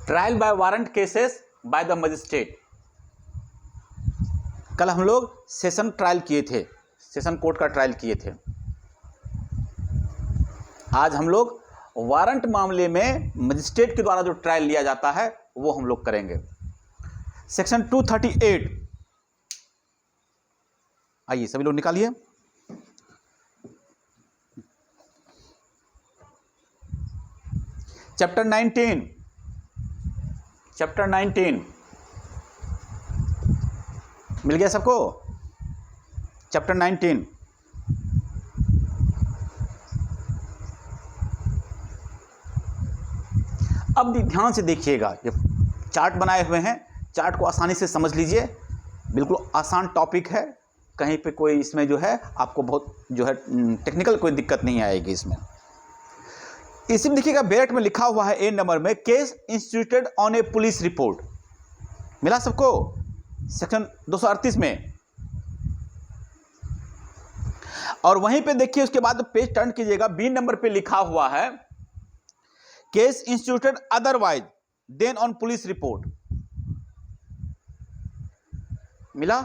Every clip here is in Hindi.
Trial by warrant cases by the magistrate. कल हम लोग सेशन ट्रायल किए थे, सेशन कोर्ट का ट्रायल किए थे। आज हम लोग वारंट मामले में मजिस्ट्रेट के द्वारा जो ट्रायल लिया जाता है वो हम लोग करेंगे। सेक्शन 238, आइए सभी लोग निकालिए। चैप्टर 19 मिल गया सबको? चैप्टर 19 अब भी ध्यान से देखिएगा, ये चार्ट बनाए हुए हैं, चार्ट को आसानी से समझ लीजिए। बिल्कुल आसान टॉपिक है, कहीं पे कोई इसमें जो है आपको बहुत जो है टेक्निकल कोई दिक्कत नहीं आएगी इसमें। इसी में देखिएगा, बैरट में लिखा हुआ है ए नंबर में, case instituted on A police report. मिला सबको? सेक्शन 238 में। और वहीं पे देखिए, उसके बाद पेज टर्न कीजिएगा, बी नंबर पे लिखा हुआ है case instituted otherwise than on police report. मिला?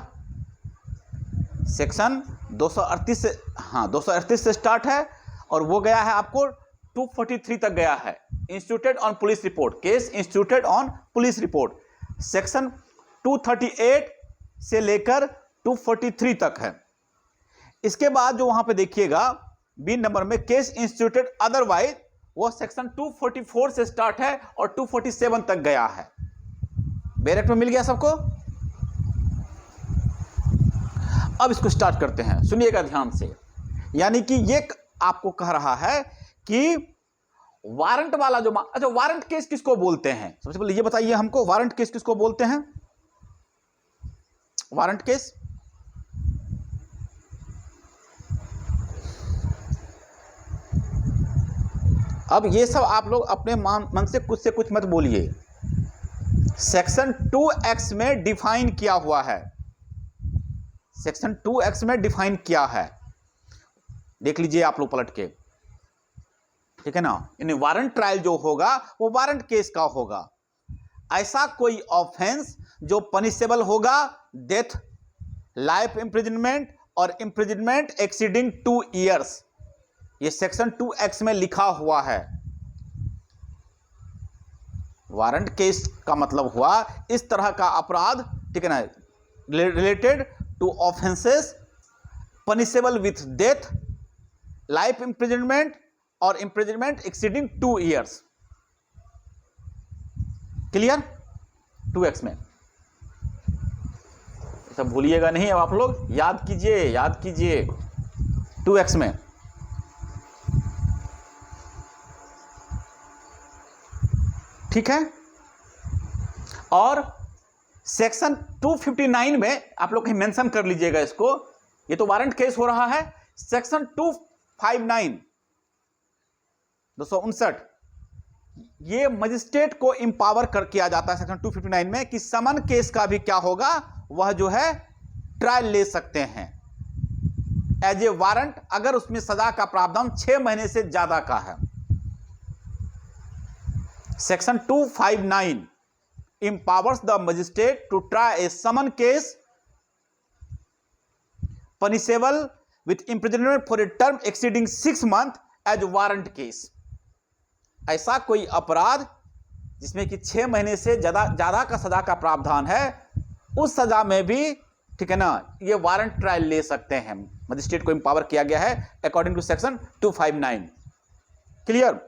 सेक्शन 238 से, हाँ 238 से स्टार्ट है और वो गया है आपको 243 तक गया है। Instituted on police report, case instituted on police report section 238 से लेकर 243 तक है। इसके बाद जो वहां पे देखिएगा बी नंबर में केस इंस्टीट्यूटेड अदरवाइज, वो सेक्शन 244 से स्टार्ट है और 247 तक गया है। बैरट में मिल गया सबको? अब इसको स्टार्ट करते हैं, सुनिएगा ध्यान से। यानी कि ये आपको कह रहा है कि वारंट वाला जो अच्छा, वारंट केस किसको बोलते हैं? सबसे पहले ये बताइए हमको, वारंट केस किसको बोलते हैं? वारंट केस अब ये सब आप लोग अपने मन से कुछ मत बोलिए। सेक्शन 2X में डिफाइन किया हुआ है, सेक्शन 2X में डिफाइन किया है, देख लीजिए आप लोग पलट के, ठीक है ना। यानी वारंट ट्रायल जो होगा वो वारंट केस का होगा। ऐसा कोई ऑफेंस जो पनिशेबल होगा डेथ, लाइफ इंप्रिजनमेंट और इंप्रिजनमेंट एक्सीडिंग 2 ईयर्स, ये सेक्शन 2X में लिखा हुआ है। वारंट केस का मतलब हुआ इस तरह का अपराध, ठीक है ना, related to offences punishable with death, life imprisonment और imprisonment exceeding 2 years. Clear? 2X में सब भूलिएगा नहीं, अब आप लोग याद कीजिए 2X में। ठीक है। और सेक्शन 259 में आप लोग कहीं मेंशन कर लीजिएगा इसको, ये तो वारंट केस हो रहा है। सेक्शन 259 259 ये मजिस्ट्रेट को इंपावर किया जाता है सेक्शन 259 में कि समन केस का भी क्या होगा, वह जो है ट्रायल ले सकते हैं एज ए वारंट, अगर उसमें सजा का प्रावधान 6 महीने से ज्यादा का है। Section 259 empowers the magistrate to try a summon case punishable with imprisonment for a term exceeding 6 months as warrant case। ऐसा कोई अपराध जिसमें कि 6 महीने से ज्यादा का सजा का प्रावधान है, उस सजा में भी, ठीक है ना, ये वारंट ट्रायल ले सकते हैं। मजिस्ट्रेट को इंपावर किया गया है अकॉर्डिंग टू सेक्शन 259। क्लियर?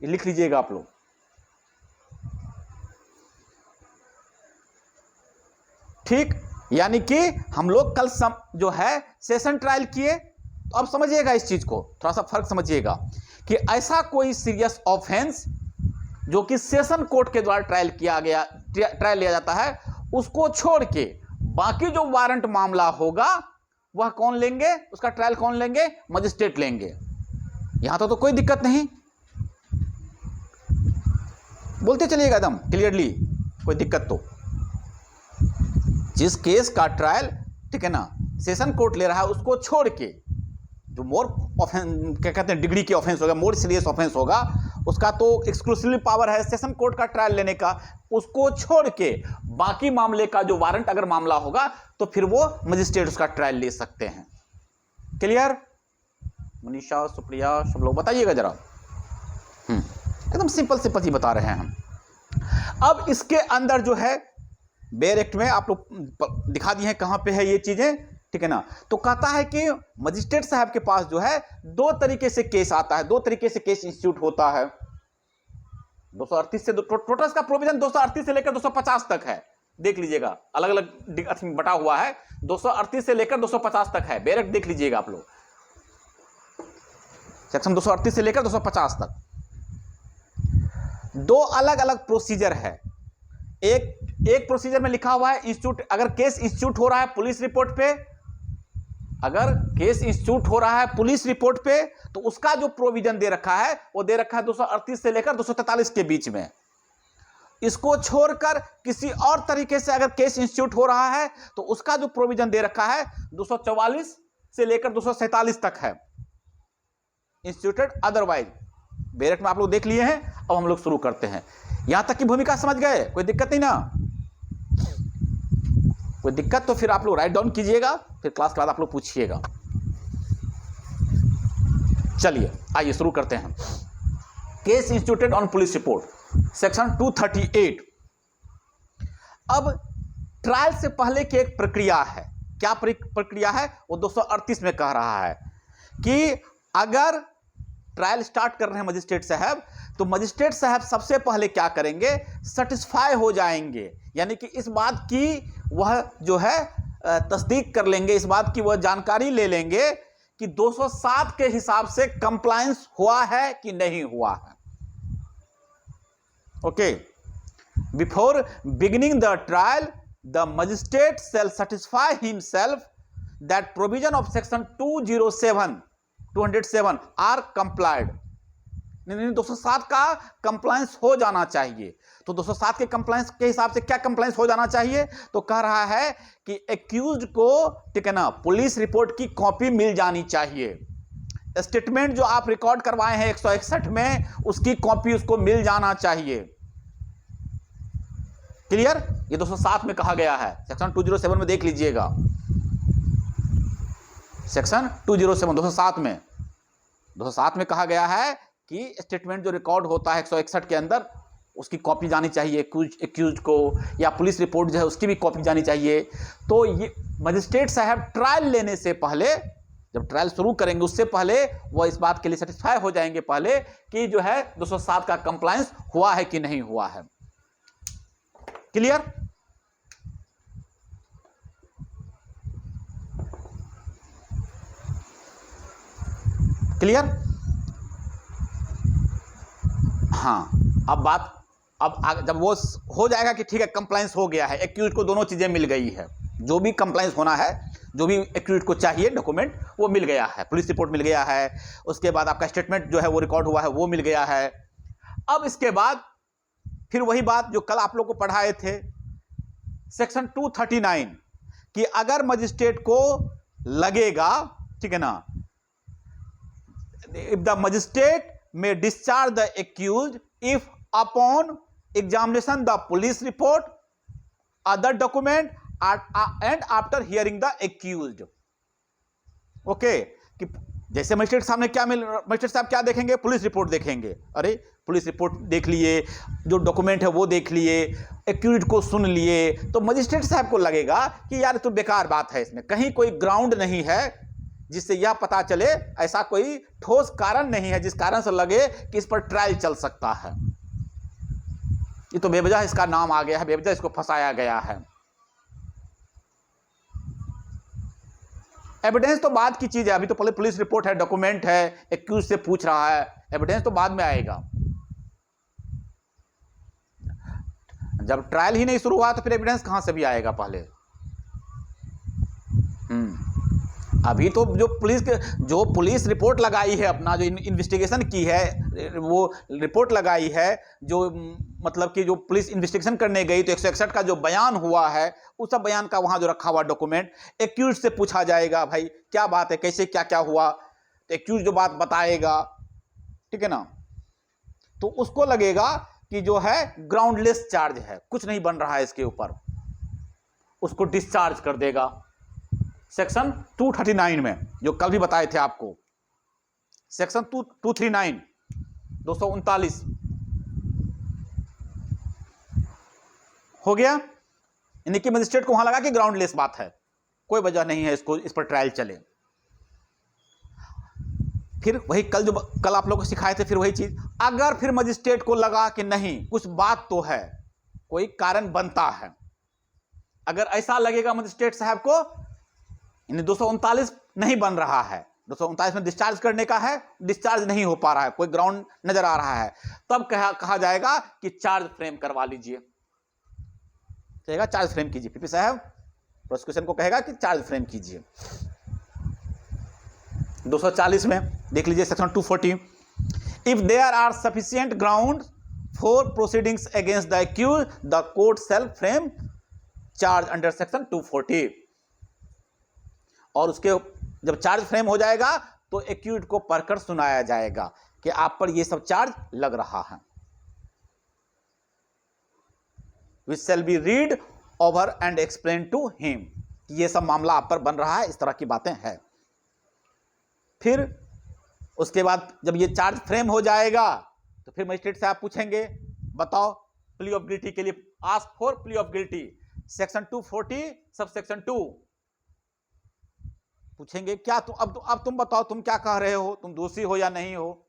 ये लिख लीजिएगा आप लोग। ठीक, यानी कि हम लोग कल जो है सेशन ट्रायल किए, तो अब समझिएगा इस चीज को, थोड़ा सा फर्क समझिएगा कि ऐसा कोई सीरियस ऑफेंस जो कि सेशन कोर्ट के द्वारा ट्रायल लिया जाता है, उसको छोड़ के बाकी जो वारंट मामला होगा वह कौन लेंगे, उसका ट्रायल कौन लेंगे? मजिस्ट्रेट लेंगे। यहां तो कोई दिक्कत नहीं, बोलते चलिएगा एकदम क्लियरली, कोई दिक्कत तो। जिस केस का ट्रायल, ठीक है ना, सेशन कोर्ट ले रहा है, उसको छोड़ के जो मोर ऑफेंस, क्या कहते हैं, डिग्री की ऑफेंस होगा, मोर सीरियस ऑफेंस होगा, उसका तो एक्सक्लूसिवली पावर है सेशन कोर्ट का ट्रायल लेने का, उसको छोड़ के बाकी मामले का जो वारंट अगर मामला होगा तो फिर वो मजिस्ट्रेट उसका ट्रायल ले सकते हैं। क्लियर? मनीषा, सुप्रिया, सब लोग बताइएगा जरा। एकदम सिंपल सिंपल ही बता रहे हैं हम। अब इसके अंदर जो है बेयर एक्ट में आप लोग दिखा दिए हैं कहां पे है ये चीजें, ठीक है ना। तो कहता है कि मजिस्ट्रेट साहब के पास जो है दो तरीके से केस आता है, दो तरीके से केस इंस्टीट्यूट होता है। 238 से टोटल का प्रोविजन 238 से लेकर 250 तक है, देख लीजिएगा, अलग अलग बटा हुआ है, 238 से लेकर 250 तक है। बेयर एक्ट देख लीजिएगा आप लोग, सेक्शन 238 से लेकर 250 तक। दो अलग अलग प्रोसीजर है। एक प्रोसीजर में लिखा हुआ है इंस्टीट्यूट, अगर केस इंस्टीट्यूट हो रहा है पुलिस रिपोर्ट पे, अगर केस इंस्टीट्यूट हो रहा है पुलिस रिपोर्ट पे, तो उसका जो प्रोविजन दे रखा है वो दे रखा है 238 से लेकर 243 के बीच में। इसको छोड़कर किसी और तरीके से अगर केस इंस्टीट्यूट हो रहा है तो उसका जो प्रोविजन दे रखा है 244 से लेकर 247 तक है, इंस्टीट्यूटेड अदरवाइज। बेयर एक्ट में आप लोग देख लिए हैं। अब हम लोग शुरू करते हैं। यहां तक की भूमिका समझ गए? कोई दिक्कत नहीं ना? कोई दिक्कत तो फिर आप लोग राइट डाउन कीजिएगा, फिर क्लास के बाद आप लोग पूछिएगा। चलिए आइए शुरू करते हैं। Case instituted on police report, section 238। अब ट्रायल से पहले की एक प्रक्रिया है। क्या प्रक्रिया है? वो 238 में कह रहा है कि अगर ट्रायल स्टार्ट कर रहे हैं मजिस्ट्रेट साहब, तो मजिस्ट्रेट साहब सबसे पहले क्या करेंगे? सेटिस्फाई हो जाएंगे, यानी कि इस बात की वह जो है तस्दीक कर लेंगे, इस बात की वह जानकारी ले लेंगे कि 207 के हिसाब से कंप्लायंस हुआ है कि नहीं हुआ है। Okay, before beginning the trial the magistrate shall satisfy himself that provision of section 207 are complied. 207 का कंप्लायंस हो जाना चाहिए। तो 207 के कंप्लायंस के हिसाब से क्या कंप्लायंस हो जाना चाहिए? तो कह रहा है कि एक्यूज्ड को, ठीक है ना, पुलिस रिपोर्ट की कॉपी मिल जानी चाहिए। स्टेटमेंट जो आप रिकॉर्ड करवाए हैं 161 में, उसकी कॉपी उसको मिल जाना चाहिए। क्लियर? ये 207 में कहा गया है, सेक्शन 207 में देख लीजिएगा, सेक्शन 207 में 207 में कहा गया है कि स्टेटमेंट जो रिकॉर्ड होता है 161 के अंदर, उसकी कॉपी जानी चाहिए एक्यूज को, या पुलिस रिपोर्ट जो है उसकी भी कॉपी जानी चाहिए। तो ये मजिस्ट्रेट साहब ट्रायल लेने से पहले, जब ट्रायल शुरू करेंगे उससे पहले वो इस बात के लिए सेटिस्फाई हो जाएंगे पहले कि जो है 207 का कंप्लायंस हुआ है कि नहीं हुआ है। क्लियर? क्लियर? हाँ, अब जब वो हो जाएगा कि ठीक है कंप्लायंस हो गया है, एक्यूज को दोनों चीजें मिल गई है, जो भी कंप्लायंस होना है, जो भी एक्यूज को चाहिए डॉक्यूमेंट वो मिल गया है, पुलिस रिपोर्ट मिल गया है, उसके बाद आपका स्टेटमेंट जो है वो रिकॉर्ड हुआ है वो मिल गया है। अब इसके बाद फिर वही बात जो कल आप लोग को पढ़ाए थे, सेक्शन 239, कि अगर मजिस्ट्रेट को लगेगा, ठीक है ना, if the magistrate may discharge the accused if upon examination the police report, other document and after hearing the accused. Okay, कि जैसे मजिस्ट्रेट साहब ने मजिस्ट्रेट साहब क्या देखेंगे? पुलिस रिपोर्ट देखेंगे। अरे पुलिस रिपोर्ट देख लिए, जो डॉक्यूमेंट है वो देख लिए, एक्यूज्ड को सुन लिए, तो मजिस्ट्रेट साहब को लगेगा कि यार तो बेकार बात है, इसमें कहीं कोई ग्राउंड नहीं है जिससे यह पता चले, ऐसा कोई ठोस कारण नहीं है जिस कारण से लगे कि इस पर ट्रायल चल सकता है। ये तो बेवजह इसका नाम आ गया है, बेवजह इसको फंसाया गया है। एविडेंस तो बाद की चीज है, अभी तो पहले पुलिस रिपोर्ट है, डॉक्यूमेंट है, एक्यूज से पूछ रहा है, एविडेंस तो बाद में आएगा। जब ट्रायल ही नहीं शुरू हुआ तो फिर एविडेंस कहां से भी आएगा पहले? अभी तो जो पुलिस रिपोर्ट लगाई है, अपना जो इन्वेस्टिगेशन की है, वो रिपोर्ट लगाई है, जो मतलब कि जो पुलिस इन्वेस्टिगेशन करने गई तो 161 का जो बयान हुआ है, उस सब बयान का वहां जो रखा हुआ डॉक्यूमेंट, एक्यूज से पूछा जाएगा भाई क्या बात है, कैसे क्या क्या हुआ, तो एक्यूज जो बात बताएगा, ठीक है ना। तो उसको लगेगा कि जो है ग्राउंडलेस चार्ज है, कुछ नहीं बन रहा है इसके ऊपर, उसको डिस्चार्ज कर देगा। सेक्शन 239 में जो कल भी बताए थे आपको, सेक्शन 239 239 हो गया, यानी कि मजिस्ट्रेट को वहां लगा कि ग्राउंडलेस बात है, कोई वजह नहीं है इसको, इस पर ट्रायल चले। फिर वही कल आप लोगों को सिखाए थे, फिर वही चीज, अगर फिर मजिस्ट्रेट को लगा कि नहीं कुछ बात तो है, कोई कारण बनता है, अगर ऐसा लगेगा मजिस्ट्रेट साहब को यानी 239 नहीं बन रहा है, 239 में डिस्चार्ज करने का है, डिस्चार्ज नहीं हो पा रहा है, कोई ग्राउंड नजर आ रहा है, तब कहा जाएगा कि चार्ज फ्रेम करवा लीजिए, कहेगा चार्ज फ्रेम कीजिए, पीपी साहब प्रोसिक्यूशन को कहेगा कि चार्ज फ्रेम कीजिए। 240 में देख लीजिए section 240, if there are sufficient ground for proceedings against the accuse the court shall frame charge under section 240। और उसके जब चार्ज फ्रेम हो जाएगा तो एक्यूज को पढ़कर सुनाया जाएगा कि आप पर यह सब चार्ज लग रहा है, which shall be read over and explain to him, ये सब मामला आप पर बन रहा है, इस तरह की बातें हैं। फिर उसके बाद जब ये चार्ज फ्रेम हो जाएगा तो फिर मजिस्ट्रेट से आप पूछेंगे, बताओ प्ली ऑफ गिल्टी के लिए, ask for plea of guilty, section 240 sub section 2 पूछेंगे, क्या तुम अब तुम बताओ तुम क्या कह रहे हो, तुम दोषी हो या नहीं हो।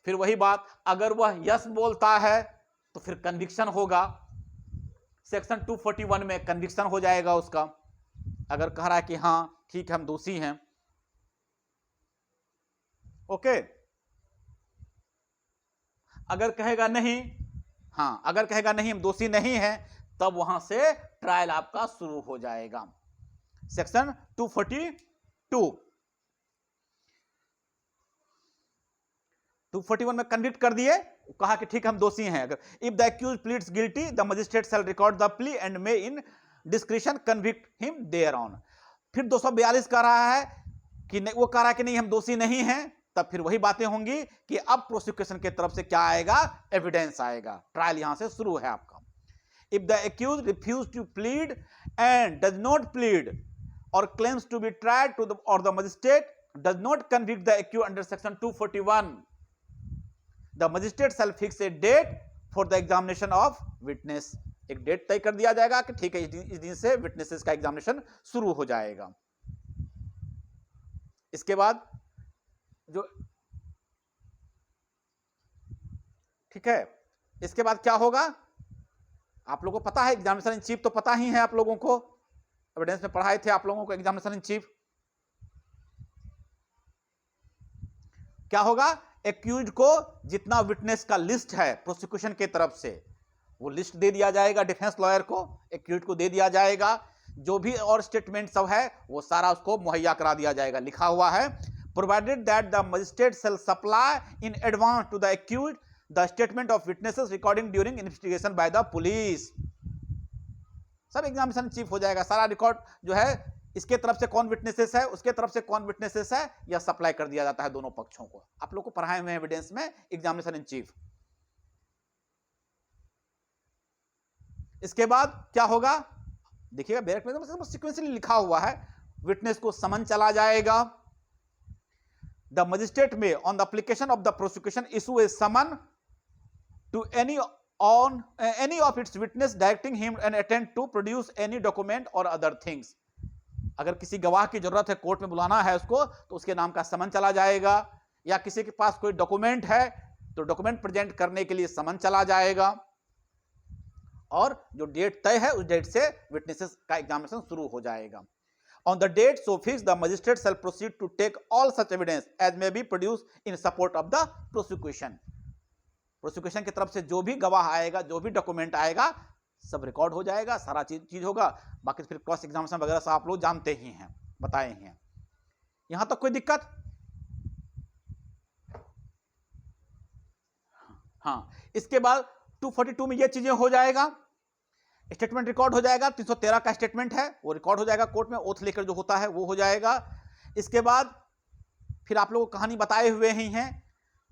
फिर वही बात, अगर वह यस बोलता है तो फिर कन्विक्शन होगा, सेक्शन 241 में कन्विक्शन हो जाएगा उसका, अगर कह रहा है कि हाँ ठीक है हम दोषी हैं, ओके। अगर कहेगा नहीं, हाँ अगर कहेगा नहीं हम दोषी नहीं हैं, तब वहां से ट्रायल आपका शुरू हो जाएगा। सेक्शन 241 में कन्विक्ट कर दिए, कहा कि ठीक हम दोषी हैं, अगर if the accuse pleads guilty the magistrate shall record the plea and may in discretion convict him thereon. फिर 242 कह रहा है कि नहीं, वो कह रहा है कि नहीं हम दोषी नहीं हैं, तब फिर वही बातें होंगी कि अब प्रोसिक्यूशन की तरफ से क्या आएगा, एविडेंस आएगा, ट्रायल यहां से शुरू है आपका। If the accuse refuse to plead and does not plead or claims to be tried to the or the magistrate does not convict the accuse under section 241, the magistrate shall fix a date for the examination of witness. एक डेट तय कर दिया जाएगा कि ठीक है इस दिन से विटनेसेस का एग्जामिनेशन शुरू हो जाएगा। इसके बाद जो ठीक है, इसके बाद क्या होगा आप लोगों को पता है, एग्जामिनेशन इन चीफ तो पता ही है आप लोगों को, एविडेंस में पढ़ाए थे आप लोगों को एग्जामिनेशन इन चीफ। क्या होगा, एक्यूज्ड को जितना विटनेस का लिस्ट है प्रोसिक्यूशन की तरफ से वो लिस्ट दे दिया जाएगा, डिफेंस लॉयर को एक्यूज्ड को दे दिया जाएगा, जो भी और स्टेटमेंट सब है वो सारा उसको मुहैया करा दिया जाएगा। लिखा हुआ है provided that the magistrate shall supply in advance to the accused the statement of witnesses recording during investigation by the police. सब एग्जामिनेशन चीफ हो जाएगा, सारा रिकॉर्ड जो है इसके तरफ से कौन विटनेसेस है, उसके तरफ से कौन विटनेसेस है, यह सप्लाई कर दिया जाता है दोनों पक्षों को। आप लोग को पढ़ाए हुए एविडेंस में एग्जामिनेशन इन चीफ। इसके बाद क्या होगा देखिएगा, बैरक में सीक्वेंशियली लिखा हुआ है, विटनेस को समन चला जाएगा। The magistrate may on the application of the prosecution issue a summon to any of its witness directing him and attend to produce any document or other things. अगर किसी गवाह की जरूरत है, कोर्ट में बुलाना है उसको, तो उसके नाम का समन चला जाएगा, या किसी के पास कोई डॉक्यूमेंट है तो डॉक्यूमेंट प्रेजेंट करने के लिए समन चला जाएगा, और जो डेट तय है उस डेट से विटनेसेस का एग्जामिनेशन शुरू हो जाएगा। On the date so fix the magistrate shall proceed to take all such evidence as may be produce in support of the prosecution. Prosecution की तरफ से जो भी गवाह आएगा, जो भी डॉक्यूमेंट आएगा, सब रिकॉर्ड हो जाएगा, सारा चीज होगा। बाकी फिर क्रॉस एग्जामिनेशन वगैरह सब आप लोग जानते ही हैं, बताए हैं। यहां तक कोई दिक्कत? हाँ, इसके बाद 242 में ये चीजें हो जाएगा, स्टेटमेंट रिकॉर्ड हो जाएगा, 313 का स्टेटमेंट है वो रिकॉर्ड हो जाएगा कोर्ट में, ओथ लेकर जो होता है वो हो जाएगा। इसके बाद फिर आप लोगों को कहानी बताए हुए ही हैं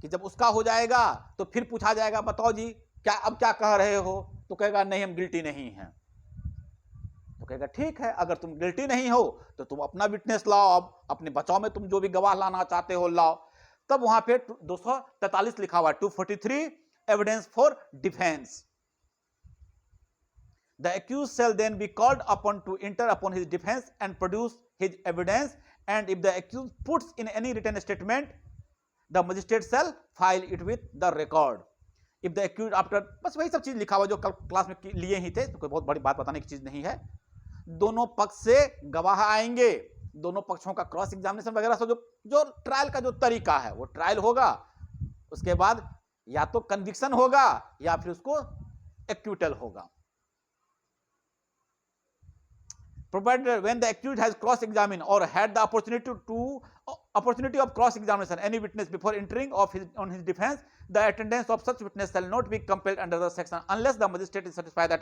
कि जब उसका हो जाएगा तो फिर पूछा जाएगा बताओ जी क्या अब क्या कह रहे हो, तो कहेगा नहीं हम गिल्टी नहीं हैं। तो कहेगा ठीक है, अगर तुम गिल्टी नहीं हो तो तुम अपना विटनेस लाओ, अब अपने बचाव में तुम जो भी गवाह लाना चाहते हो लाओ। तब वहां पे 243 लिखा हुआ है, 243 evidence for defence. The accused shall then be called upon to enter upon his defense and produce his evidence, and if the accused puts in any written statement, the magistrate shall file it with the record. If the accused after, बस वही सब चीज लिखा हुआ जो कल क्लास में लिए ही थे, तो कोई बहुत बड़ी बात बताने की चीज नहीं है। दोनों पक्ष से गवाह आएंगे, दोनों पक्षों का क्रॉस एग्जामिनेशन वगैरह सब जो ट्रायल का जो तरीका है वो ट्रायल होगा, उसके बाद या तो कन्विक्शन होगा या फिर उसको एक्यूटल होगा। Provided when the accused has cross-examined or had the opportunity of cross-examination any witness before entering on his defense, the attendance of such witness shall not be compelled under the section unless the magistrate is satisfied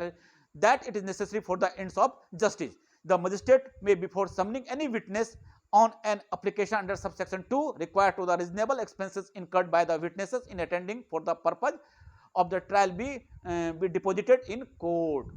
that it is necessary for the ends of justice. The magistrate may, before summoning any witness on an application under subsection 2, require to the reasonable expenses incurred by the witnesses in attending for the purpose of the trial be deposited in court.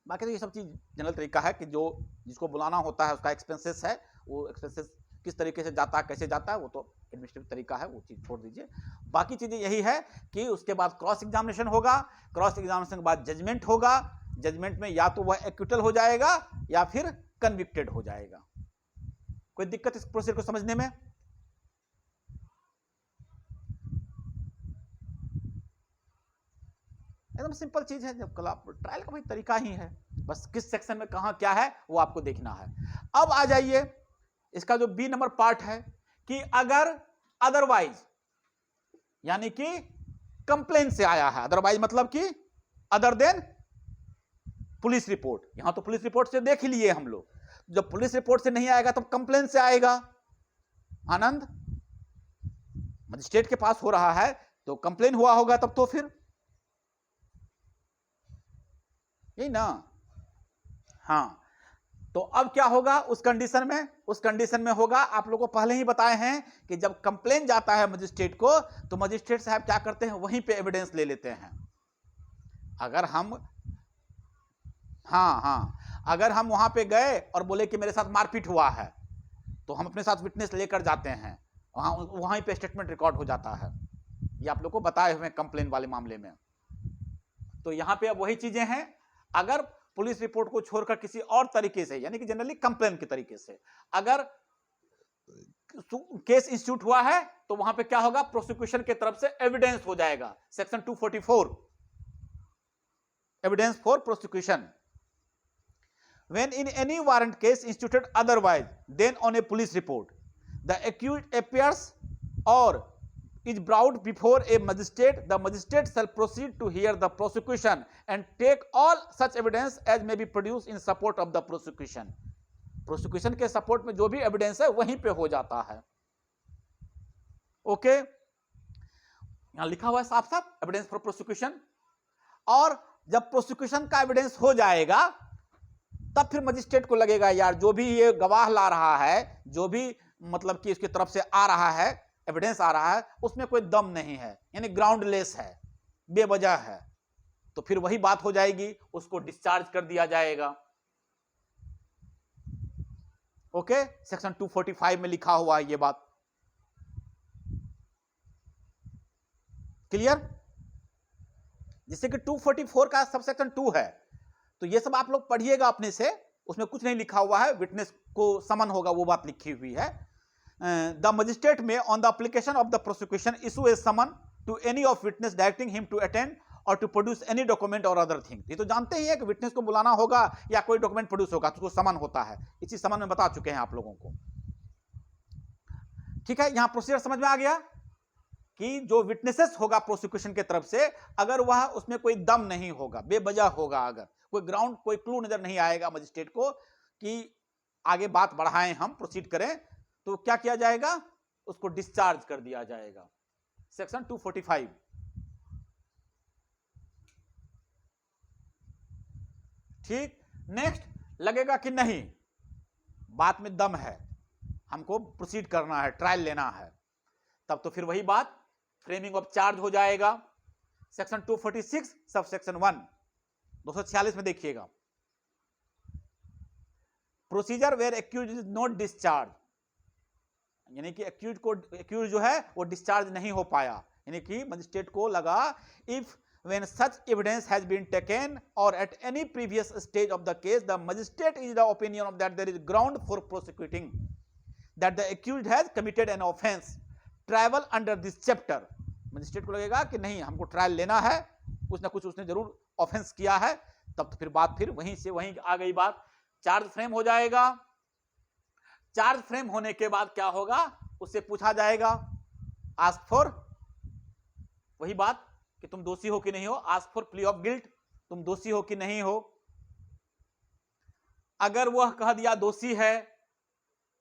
बाकी तो ये सब चीज जनरल तरीका है कि जो जिसको बुलाना होता है उसका एक्सपेंसेस है, वो एक्सपेंसेस किस तरीके से जाता है कैसे जाता है वो तो एडमिनिस्ट्रेटिव तरीका है, वो चीज छोड़ दीजिए। बाकी चीजें यही है कि उसके बाद क्रॉस एग्जामिनेशन होगा, क्रॉस एग्जामिनेशन के बाद जजमेंट होगा, जजमेंट में या तो वह एक्विटल हो जाएगा या फिर कन्विक्टेड हो जाएगा। कोई दिक्कत इस प्रोसेस को समझने में? एकदम सिंपल चीज है, जब कल आप ट्रायल का भाई तरीका ही है, बस किस सेक्शन में कहां क्या है वो आपको देखना है। अब आ जाइए इसका जो बी नंबर पार्ट है कि अगर अदरवाइज, यानी कि कंप्लेन से आया है, अदरवाइज मतलब कि अदर देन पुलिस रिपोर्ट। यहां तो पुलिस रिपोर्ट से देख ही लिए हम लोग, जब पुलिस रिपोर्ट से नहीं आएगा तब कंप्लेन से आएगा। आनंद, मजिस्ट्रेट के पास हो रहा है तो कंप्लेन हुआ होगा तब तो फिर यही ना। हाँ, तो अब क्या होगा उस कंडीशन में? उस कंडीशन में होगा, आप लोगों को पहले ही बताए हैं कि जब कंप्लेन जाता है मजिस्ट्रेट को तो मजिस्ट्रेट साहब क्या करते हैं, वहीं पे एविडेंस ले लेते हैं। अगर हम अगर हम वहां पे गए और बोले कि मेरे साथ मारपीट हुआ है तो हम अपने साथ विटनेस लेकर जाते हैं, वहां पे स्टेटमेंट रिकॉर्ड हो जाता है। ये आप लोग को बताए हुए कंप्लेन वाले मामले में। तो यहां पे अब वही चीजें हैं, अगर पुलिस रिपोर्ट को छोड़कर किसी और तरीके से, यानी कि जनरली कंप्लेन के तरीके से अगर केस इंस्टीट्यूट हुआ है तो वहां पे क्या होगा, प्रोसिक्यूशन की तरफ से एविडेंस हो जाएगा। Section 244 evidence for prosecution. When in any warrant case instituted otherwise than on a police report, the accused appears or is brought before a magistrate, the magistrate shall proceed to hear the prosecution and take all such evidence as may be produced in support of the prosecution. Prosecution के सपोर्ट में जो भी एविडेंस है वहीं पे हो जाता है। ओके, यहां लिखा हुआ है साफ साफ एविडेंस फॉर प्रोसिक्यूशन। और जब प्रोसिक्यूशन का एविडेंस हो जाएगा तब फिर मजिस्ट्रेट को लगेगा यार जो भी ये गवाह ला रहा है, जो भी मतलब कि इसकी तरफ से आ रहा है, एविडेंस आ रहा है, उसमें कोई दम नहीं है, यानी ग्राउंडलेस है, बेवजह है। तो फिर वही बात हो जाएगी, उसको डिस्चार्ज कर दिया जाएगा। ओके, सेक्शन 245 में लिखा हुआ है ये बात। क्लियर? जिससे कि 244 का सब सेक्शन 2 है, तो ये सब आप लोग पढ़िएगा अपने से, उसमें कुछ नहीं लिखा हुआ है, विटनेस को समन होगा वो बात लिखी हुई है। The magistrate may on the application of the prosecution issue a summon to any of witness directing him to attend or to produce any document or other thing. ये तो जानते ही है कि विटनेस को बुलाना होगा या कोई डॉक्यूमेंट प्रोड्यूस होगा तो उसको समन होता है। इसी समन में बता चुके हैं आप लोगों को। ठीक है, यहां प्रोसीजर समझ में आ गया कि जो विटनेसेस होगा प्रोसिक्यूशन की तरफ से, अगर वह उसमें कोई दम नहीं होगा, बेवजह होगा, अगर कोई ग्राउंड कोई क्लू नजर नहीं आएगा मजिस्ट्रेट को कि आगे बात बढ़ाएं, हम प्रोसीड करें, तो क्या किया जाएगा, उसको डिस्चार्ज कर दिया जाएगा। सेक्शन 245। ठीक, नेक्स्ट, लगेगा कि नहीं बात में दम है, हमको प्रोसीड करना है, ट्रायल लेना है, तब तो फिर वही बात फ्रेमिंग ऑफ चार्ज हो जाएगा। सेक्शन 246 सब सेक्शन 1 246 में देखिएगा, procedure where accused is not discharge, यानी कि एक्यूज जो है वो डिस्चार्ज नहीं हो पाया, यानी कि मजिस्ट्रेट को लगा if when such evidence has been taken or at any previous stage of the case the magistrate is the opinion of that there is ground for prosecuting that the accused has committed an offense trial under this chapter, magistrate को लगेगा कि नहीं हमको ट्रायल लेना है, कुछ ना कुछ उसने जरूर ऑफेंस किया है, तब तो फिर बात फिर वहीं से वहीं आ गई बात, चार्ज फ्रेम हो जाएगा। चार्ज फ्रेम होने के बाद क्या होगा, उससे पूछा जाएगा आस्क फॉर, वही बात कि तुम दोषी हो कि नहीं हो, ask for plea of guilt, तुम दोषी हो कि नहीं हो। अगर वह कह दिया दोषी है,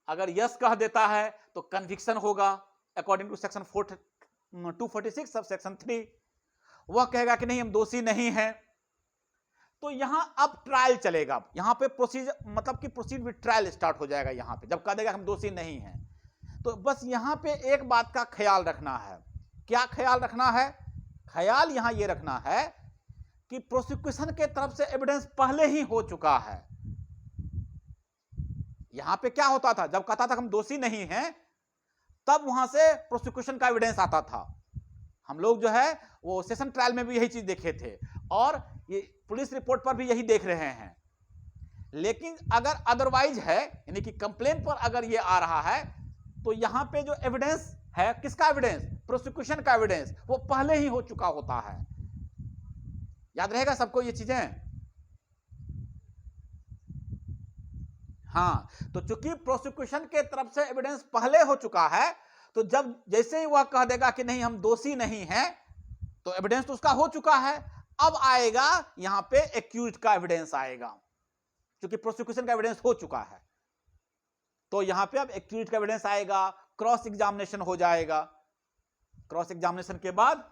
अगर यस कह देता है तो कन्विक्शन होगा according to section 246 sub section 3। वह कहेगा कि नहीं हम दोषी नहीं है, तो यहां अब ट्रायल चलेगा। यहां पे प्रोसीजर मतलब कि प्रोसीड विद ट्रायल स्टार्ट हो जाएगा। यहां पे जब कह देगा हम दोषी नहीं हैं, तो बस यहां पे एक बात का ख्याल रखना है। क्या ख्याल रखना है? ख्याल यहां ये रखना है कि प्रोसिक्यूशन के तरफ से एविडेंस पहले ही हो चुका है। यहां पे क्या होता था, जब कहता था हम दोषी नहीं हैं, तब वहां से प्रोसिक्यूशन का एविडेंस आता था। हम लोग जो है वो सेशन ट्रायल में भी यही चीज देखे थे और ये पुलिस रिपोर्ट पर भी यही देख रहे हैं। लेकिन अगर अदरवाइज है, यानी कि कंप्लेंट पर अगर ये आ रहा है, तो यहां पे जो एविडेंस है, किसका एविडेंस? प्रोसिक्यूशन का एविडेंस, वो पहले ही हो चुका होता है। याद रहेगा सबको ये चीजें? हाँ, तो चूंकि प्रोसिक्यूशन के तरफ से एविडेंस पहले हो चुका है, तो जब जैसे ही वह कह देगा कि नहीं हम दोषी नहीं हैं, तो एविडेंस तो उसका हो चुका है। अब आएगा यहां पे एक्यूज का एविडेंस आएगा, क्योंकि प्रोसिक्यूशन का एविडेंस हो चुका है। तो यहां पे अब एक्यूज का एविडेंस आएगा, क्रॉस एग्जामिनेशन हो जाएगा। क्रॉस एग्जामिनेशन के बाद,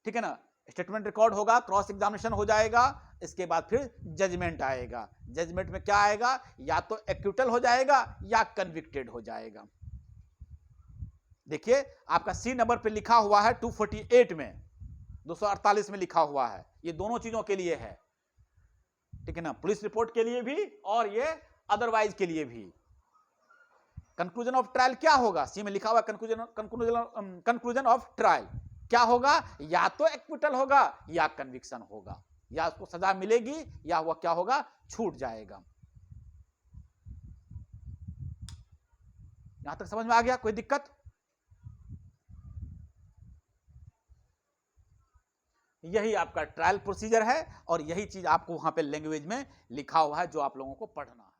ठीक है ना, स्टेटमेंट रिकॉर्ड होगा, क्रॉस एग्जामिनेशन हो जाएगा, इसके बाद फिर जजमेंट आएगा। जजमेंट में क्या आएगा? या तो एक्यूटल हो जाएगा या कन्विक्टेड हो जाएगा। देखिए आपका सी नंबर पे लिखा हुआ है 248 में, 248 में लिखा हुआ है। ये दोनों चीजों के लिए है, ठीक है ना, पुलिस रिपोर्ट के लिए भी और ये अदरवाइज के लिए भी। कंक्लूजन ऑफ ट्रायल क्या होगा? सी में लिखा हुआ कंक्लूजन ऑफ ट्रायल क्या होगा? या तो एक्विटल होगा या कन्विक्शन होगा, या उसको सजा मिलेगी या वह क्या होगा, छूट जाएगा। यहां तक समझ में आ गया? कोई दिक्कत? यही आपका ट्रायल प्रोसीजर है और यही चीज आपको वहां पे लैंग्वेज में लिखा हुआ है जो आप लोगों को पढ़ना है।